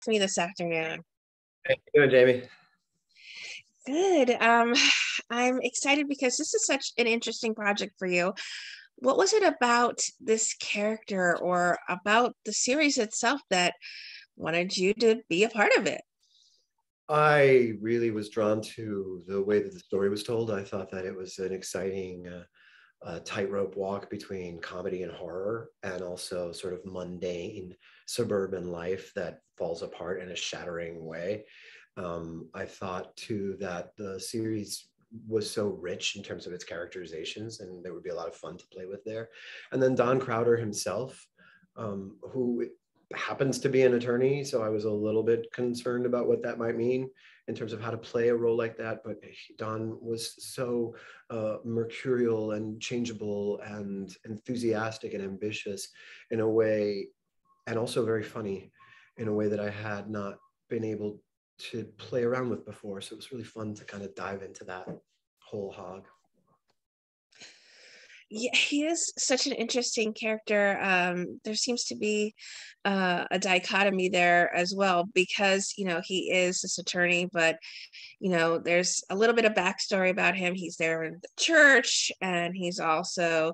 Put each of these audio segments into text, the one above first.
to me this afternoon? Hey, how you doing, Jamie? Good. I'm excited because this is such an interesting project for you. What was it about this character or about the series itself that wanted you to be a part of it? I really was drawn to the way that the story was told. I thought that it was an exciting tightrope walk between comedy and horror, and also sort of mundane suburban life that falls apart in a shattering way. I thought too that the series was so rich in terms of its characterizations, and there would be a lot of fun to play with there. And then Don Crowder himself, who happens to be an attorney, so I was a little bit concerned about what that might mean in terms of how to play a role like that. But Don was so mercurial and changeable and enthusiastic and ambitious in a way, and also very funny in a way that I had not been able to play around with before. So it was really fun to kind of dive into that whole hog. Yeah, he is such an interesting character. There seems to be a dichotomy there as well because, he is this attorney, but, there's a little bit of backstory about him. He's there in the church, and he's also,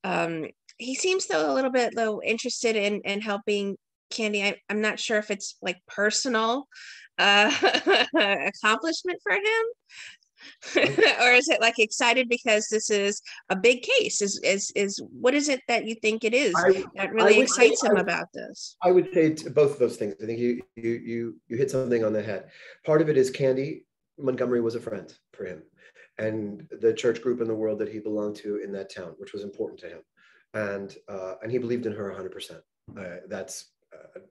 um, he seems though a little bit though interested in helping Candy. I'm not sure if it's like personal uh, accomplishment for him, I, or is it like excited because this is a big case? Is what is it that you think it is I, that I really would excites him about this? I would say both of those things. I think you hit something on the head. Part of it is Candy Montgomery was a friend for him, and the church group in the world that he belonged to in that town, which was important to him, and he believed in her 100%. That's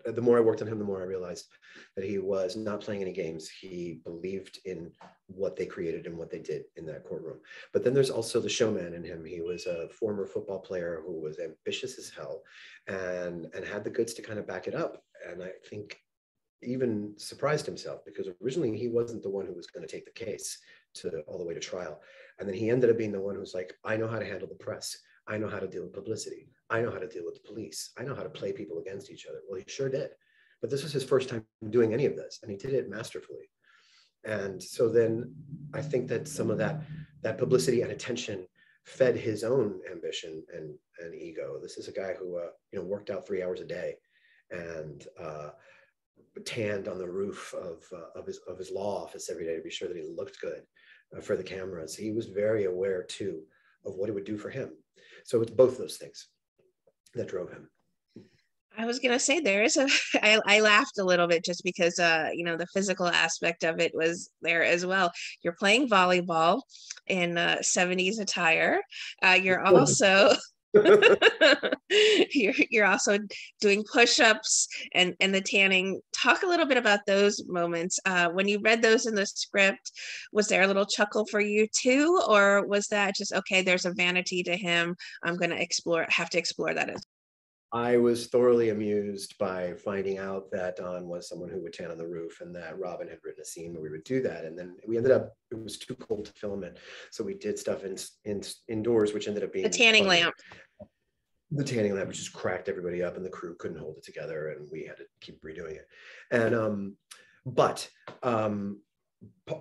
the more I worked on him, the more I realized that he was not playing any games. He believed in what they created and what they did in that courtroom. But then there's also the showman in him. He was a former football player who was ambitious as hell, and had the goods to kind of back it up. And I think even surprised himself, because originally he wasn't the one who was going to take the case to all the way to trial. And then he ended up being the one who's like, I know how to handle the press. I know how to deal with publicity. I know how to deal with the police. I know how to play people against each other. Well, he sure did. But this was his first time doing any of this, and he did it masterfully. And so then I think that some of that publicity and attention fed his own ambition and ego. This is a guy who worked out 3 hours a day, and tanned on the roof of his law office every day to be sure that he looked good for the cameras. He was very aware too of what it would do for him. So it's both those things that drove him. I was gonna say there is a I laughed a little bit just because the physical aspect of it was there as well. You're playing volleyball in 70s attire. You're also you're also doing push-ups and the tanning. Talk a little bit about those moments. When you read those in the script, was there a little chuckle for you too, or was that just okay, there's a vanity to him, I'm gonna have to explore that as I was thoroughly amused by finding out that Don was someone who would tan on the roof, and that Robin had written a scene where we would do that. And then we ended up, it was too cold to film it. So we did stuff indoors, which ended up the being tanning funny. lamp? The tanning lamp, which just cracked everybody up, and the crew couldn't hold it together, and we had to keep redoing it. And but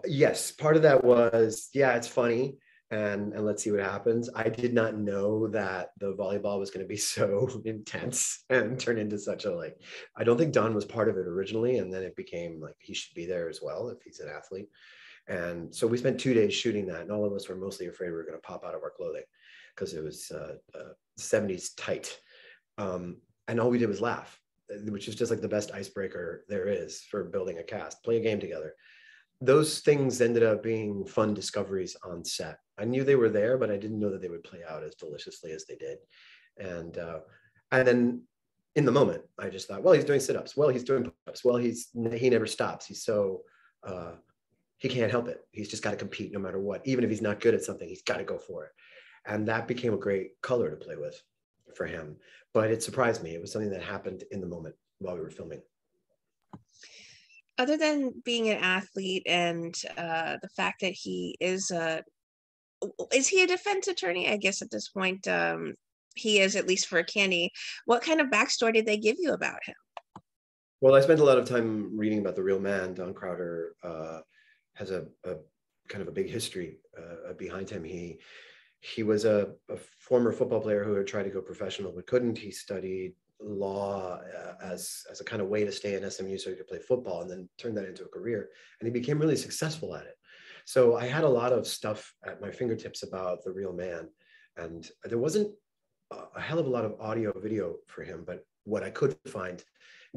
yes, part of that was, yeah, it's funny, and let's see what happens. I did not know that the volleyball was going to be so intense and turn into such a, like, I don't think Don was part of it originally, and then it became like he should be there as well if he's an athlete. And so we spent 2 days shooting that, and all of us were mostly afraid we were going to pop out of our clothing because it was 70s tight. And all we did was laugh, which is just like the best icebreaker there is for building a cast. Play a game together. Those things ended up being fun discoveries on set. I knew they were there, but I didn't know that they would play out as deliciously as they did. And then in the moment, I just thought, well, he's doing sit-ups. Well, he's doing push-ups. Well, he never stops. He's so he can't help it. He's just got to compete no matter what. Even if he's not good at something, he's got to go for it. And that became a great color to play with for him. But it surprised me. It was something that happened in the moment while we were filming. Other than being an athlete and the fact that he is he a defense attorney? I guess at this point, he is, at least for Candy. What kind of backstory did they give you about him? Well, I spent a lot of time reading about the real man. Don Crowder has a kind of a big history behind him. He was a former football player who had tried to go professional but couldn't. He studied law as a kind of way to stay in SMU so he could play football, and then turned that into a career. And he became really successful at it. So I had a lot of stuff at my fingertips about the real man. And there wasn't a hell of a lot of audio video for him, but what I could find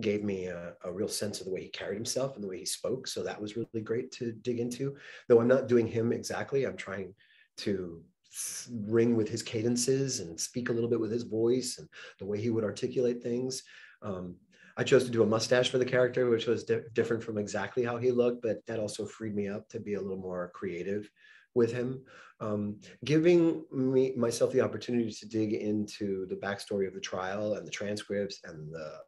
gave me a real sense of the way he carried himself and the way he spoke. So that was really great to dig into. Though I'm not doing him exactly, I'm trying to ring with his cadences and speak a little bit with his voice and the way he would articulate things. I chose to do a mustache for the character, which was different from exactly how he looked, but that also freed me up to be a little more creative with him, giving myself the opportunity to dig into the backstory of the trial and the transcripts and the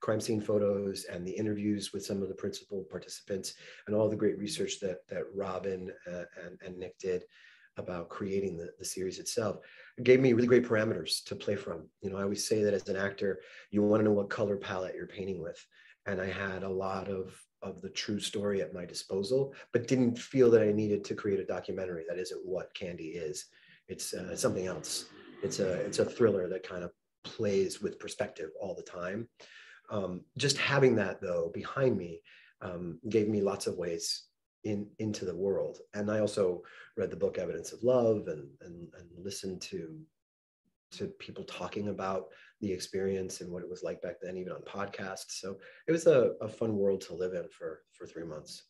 crime scene photos and the interviews with some of the principal participants and all the great research that Robin and Nick did about creating the series itself. It gave me really great parameters to play from. You know, I always say that as an actor, you want to know what color palette you're painting with. And I had a lot of the true story at my disposal, but didn't feel that I needed to create a documentary. That isn't what Candy is. It's something else. It's a thriller that kind of plays with perspective all the time. Just having that though behind me gave me lots of ways into the world. And I also read the book Evidence of Love and listened to people talking about the experience and what it was like back then, even on podcasts. So it was a fun world to live in for 3 months.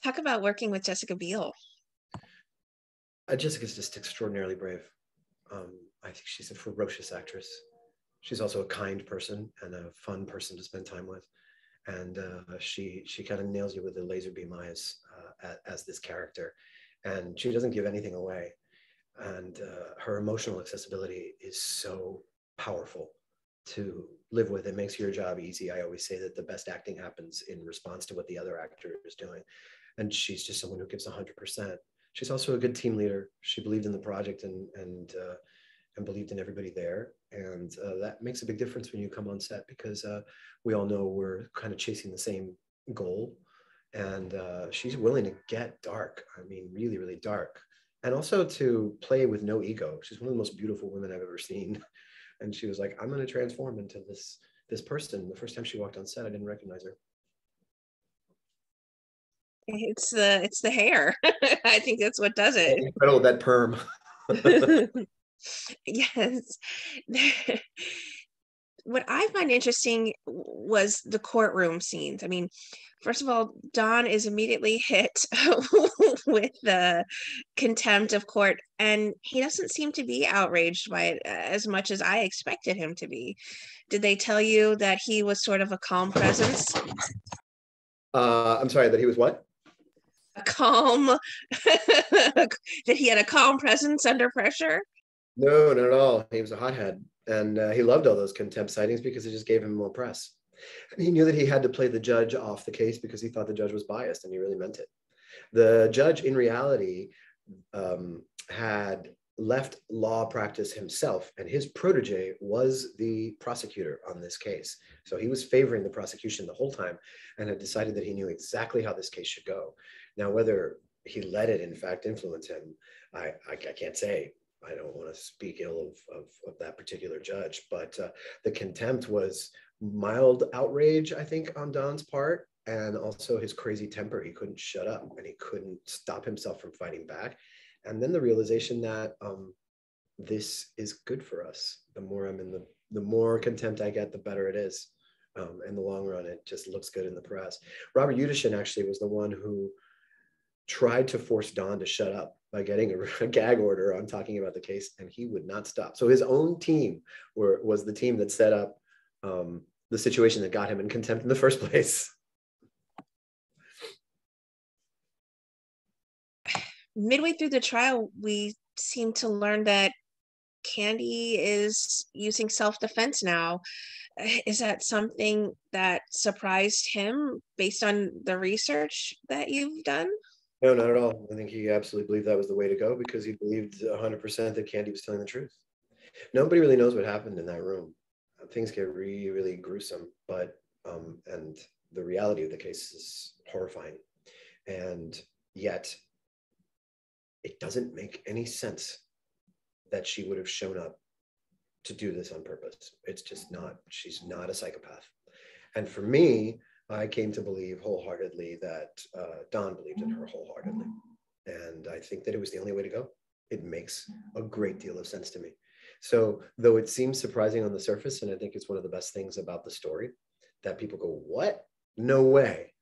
Talk about working with Jessica Biel. Jessica's just extraordinarily brave. I think she's a ferocious actress. She's also a kind person and a fun person to spend time with. And she kind of nails you with the laser beam eyes as this character. And she doesn't give anything away. And her emotional accessibility is so powerful to live with. It makes your job easy. I always say that the best acting happens in response to what the other actor is doing. And she's just someone who gives 100%. She's also a good team leader. She believed in the project and believed in everybody there. And that makes a big difference when you come on set, because we all know we're kind of chasing the same goal. And she's willing to get dark. I mean, really, really dark. And also to play with no ego. She's one of the most beautiful women I've ever seen. And she was like, I'm going to transform into this person. The first time she walked on set, I didn't recognize her. It's the hair. I think that's what does it. Incredible, that perm. Yes. What I find interesting was the courtroom scenes. I mean, first of all, Don is immediately hit with the contempt of court, and he doesn't seem to be outraged by it as much as I expected him to be. Did they tell you that he was sort of a calm presence? I'm sorry, that he was what? A calm, that he had a calm presence under pressure? No, not at all. He was a hothead, and he loved all those contempt sightings because it just gave him more press. And he knew that he had to play the judge off the case because he thought the judge was biased, and he really meant it. The judge, in reality, had left law practice himself, and his protege was the prosecutor on this case. So he was favoring the prosecution the whole time and had decided that he knew exactly how this case should go. Now, whether he let it, in fact, influence him, I can't say. I don't want to speak ill of that particular judge, but the contempt was mild outrage, I think, on Don's part, and also his crazy temper. He couldn't shut up, and he couldn't stop himself from fighting back. And then the realization that this is good for us. The more I'm in the more contempt I get, the better it is. In the long run, it just looks good in the press. Robert Yudishin actually was the one who tried to force Don to shut up by getting a gag order on talking about the case, and he would not stop. So his own team was the team that set up the situation that got him in contempt in the first place. Midway through the trial, we seem to learn that Candy is using self-defense now. Is that something that surprised him based on the research that you've done? No, not at all. I think he absolutely believed that was the way to go because he believed 100% that Candy was telling the truth. Nobody really knows what happened in that room. things get really, really gruesome, but and the reality of the case is horrifying. And yet it doesn't make any sense that she would have shown up to do this on purpose. It's just not, she's not a psychopath. And for me, I came to believe wholeheartedly that Don believed in her wholeheartedly. And I think that it was the only way to go. It makes a great deal of sense to me. So though it seems surprising on the surface, and I think it's one of the best things about the story, that people go, what? No way.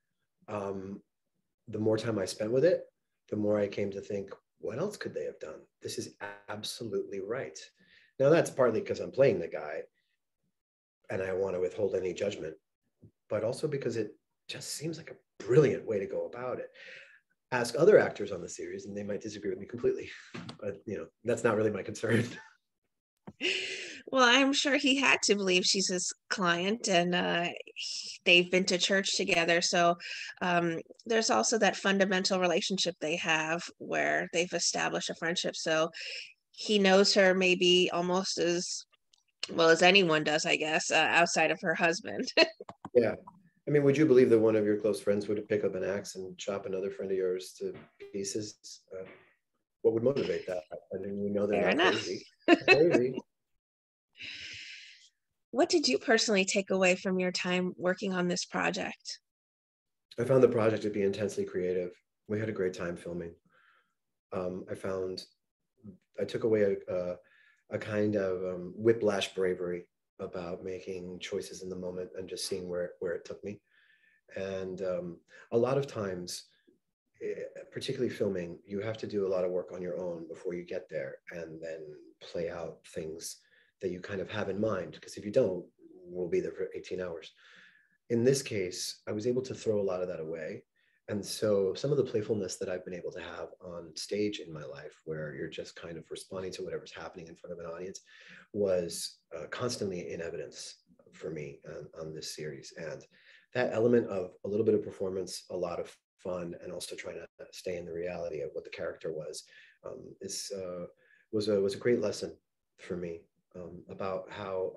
The more time I spent with it, the more I came to think, what else could they have done? This is absolutely right. Now that's partly because I'm playing the guy and I want to withhold any judgment, but also because it just seems like a brilliant way to go about it. Ask other actors on the series and they might disagree with me completely, but that's not really my concern. Well, I'm sure he had to believe she's his client, and they've been to church together. So there's also that fundamental relationship they have where they've established a friendship. So he knows her maybe almost as well as anyone does, I guess, outside of her husband. Yeah. I mean, would you believe that one of your close friends would pick up an axe and chop another friend of yours to pieces? What would motivate that? I mean, we know they're Fair not enough. crazy. Crazy. What did you personally take away from your time working on this project? I found the project to be intensely creative. We had a great time filming. I took away a kind of whiplash bravery about making choices in the moment and just seeing where it took me. And a lot of times, particularly filming, you have to do a lot of work on your own before you get there and then play out things that you kind of have in mind. Because if you don't, we'll be there for 18 hours. In this case, I was able to throw a lot of that away. And so some of the playfulness that I've been able to have on stage in my life, where you're just kind of responding to whatever's happening in front of an audience, was constantly in evidence for me on this series. And that element of a little bit of performance, a lot of fun, and also trying to stay in the reality of what the character was a great lesson for me about how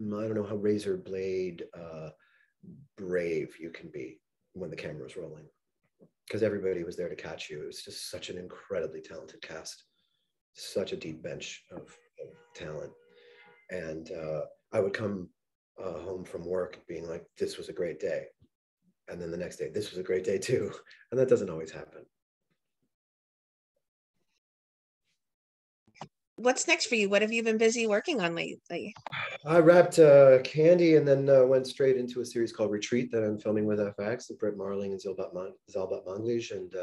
I don't know how razor blade brave you can be when the camera was rolling, because everybody was there to catch you. It was just such an incredibly talented cast, such a deep bench of talent. And I would come home from work being like, this was a great day. And then the next day, this was a great day too. And that doesn't always happen. What's next for you? What have you been busy working on lately? I wrapped Candy and then went straight into a series called Retreat that I'm filming with FX, with Britt Marling and Zalbat Manglish, and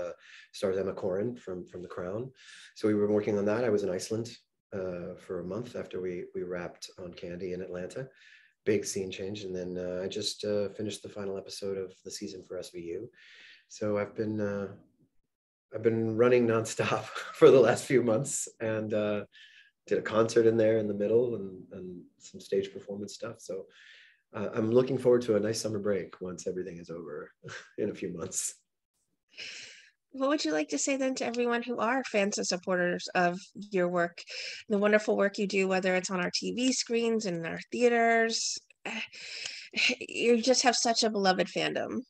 stars Emma Corrin from The Crown. So we were working on that. I was in Iceland for a month after we wrapped on Candy in Atlanta. Big scene change. And then I just finished the final episode of the season for SVU. So I've been running nonstop for the last few months, and did a concert in there in the middle and some stage performance stuff. So I'm looking forward to a nice summer break once everything is over in a few months. What would you like to say then to everyone who are fans and supporters of your work, the wonderful work you do, whether it's on our TV screens and in our theaters? You just have such a beloved fandom.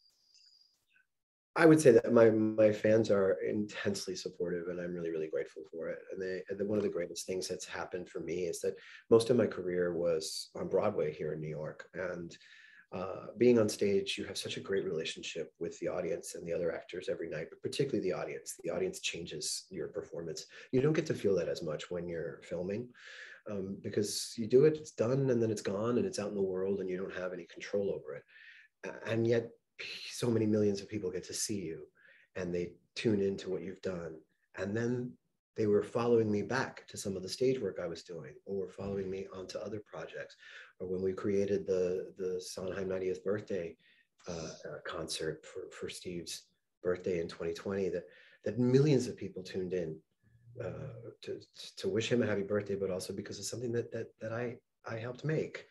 I would say that my fans are intensely supportive, and I'm really, really grateful for it. And one of the greatest things that's happened for me is that most of my career was on Broadway here in New York. And being on stage, you have such a great relationship with the audience and the other actors every night, but particularly the audience. The audience changes your performance. You don't get to feel that as much when you're filming, because you do it, it's done, and then it's gone, and it's out in the world, and you don't have any control over it. And yet so many millions of people get to see you, and they tune into what you've done. And then they were following me back to some of the stage work I was doing, or were following me onto other projects. Or when we created the Sondheim 90th birthday concert for Steve's birthday in 2020, that millions of people tuned in to wish him a happy birthday, but also because it's something that I helped make.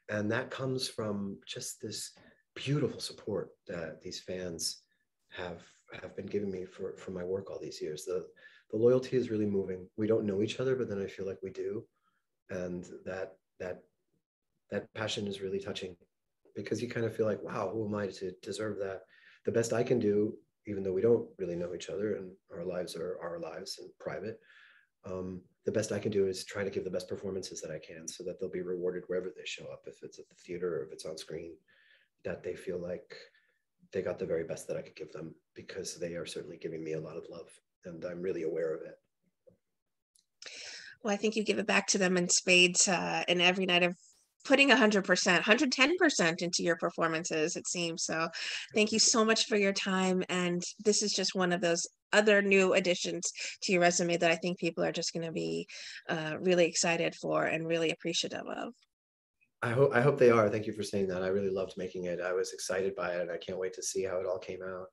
And that comes from just this beautiful support that these fans have been giving me for my work all these years. The loyalty is really moving. We don't know each other, but then I feel like we do, and that that passion is really touching, because you kind of feel like, wow, who am I to deserve that? The best I can do, even though we don't really know each other and our lives are our lives and private, the best I can do is try to give the best performances that I can, so that they'll be rewarded wherever they show up. If it's at the theater or if it's on screen, that they feel like they got the very best that I could give them, because they are certainly giving me a lot of love, and I'm really aware of it. Well, I think you give it back to them in spades, in every night of putting 100%, 110% into your performances, it seems. So thank you so much for your time. And this is just one of those other new additions to your resume that I think people are just going to be really excited for and really appreciative of. I hope they are. Thank you for saying that. I really loved making it. I was excited by it, and I can't wait to see how it all came out.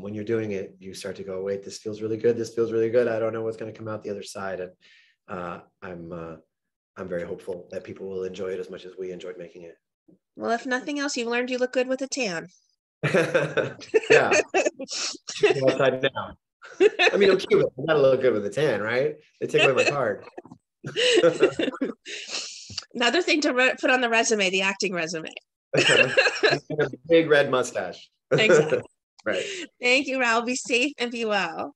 When you're doing it, you start to go, wait, this feels really good. This feels really good. I don't know what's going to come out the other side. And I'm very hopeful that people will enjoy it as much as we enjoyed making it. Well, if nothing else, you've learned you look good with a tan. Yeah. Outside now. I mean, I'm Cuban. I gotta look good with a tan, right? They take away my card. Another thing to put on the resume, the acting resume. A big red mustache. Exactly. Right. Thank you, Raúl. Be safe and be well.